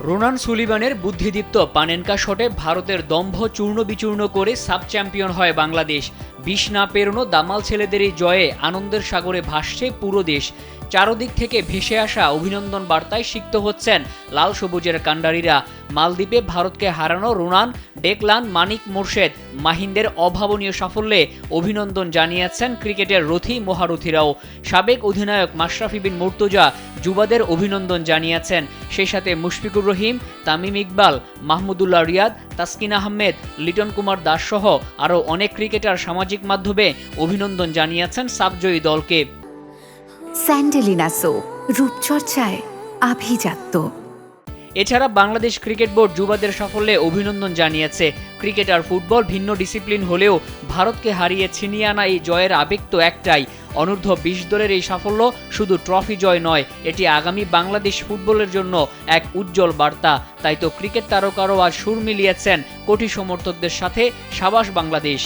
Ronan সুলিভানের বুদ্ধিদীপ্ত Panenka শটে ভারতের দম্ভ চূর্ণ বিচূর্ণ করে সাব চ্যাম্পিয়ন হয় বাংলাদেশ। ২০ না পেরোনো দামাল ছেলেদের এই জয়ে আনন্দের সাগরে ভাসছে পুরো দেশ। চারদিক থেকে ভেসে আসা অভিনন্দন বার্তায় সিক্ত হচ্ছেন লাল সবুজের কাণ্ডারীরা। মালদ্বীপে ভারতকে হারানো রোনান, ডেকলান, মানিক মোরশেদ, মাহিন্দের অভাবনীয় সাফল্যে অভিনন্দন জানিয়েছেন ক্রিকেটের রথী মহারথীরাও। সাবেক অধিনায়ক মাশরাফি বিন মুর্তজা যুবাদের অভিনন্দন জানিয়েছেন। সেই সাথে মুশফিকুর রহিম, তামিম ইকবাল, মাহমুদুল্লাহ রিয়াদ, তাসকিন আহমেদ, লিটন কুমার দাস সহ আরও অনেক ক্রিকেটার সামাজিক মাধ্যমে অভিনন্দন জানিয়েছেন সাবজয়ী দলকে। স্যান্ডেলিনা সো, রূপচর্চায় আভিজাত্য। এছাড়া বাংলাদেশ ক্রিকেট বোর্ড যুবাদের সাফল্যে অভিনন্দন জানিয়েছে। ক্রিকেট আর ফুটবল ভিন্ন ডিসিপ্লিন হলেও ভারতকে হারিয়ে ছিনিয়ে আনা এই জয়ের আবেগ তো একটাই। অনূর্ধ্ব ২০ দলের এই সাফল্য শুধু ট্রফি জয় নয়, এটি আগামী বাংলাদেশ ফুটবলের জন্য এক উজ্জ্বল বার্তা। তাই তো ক্রিকেট তারকারাও আজ সুর মিলিয়েছেন কোটি সমর্থকদের সাথে। সাবাস বাংলাদেশ।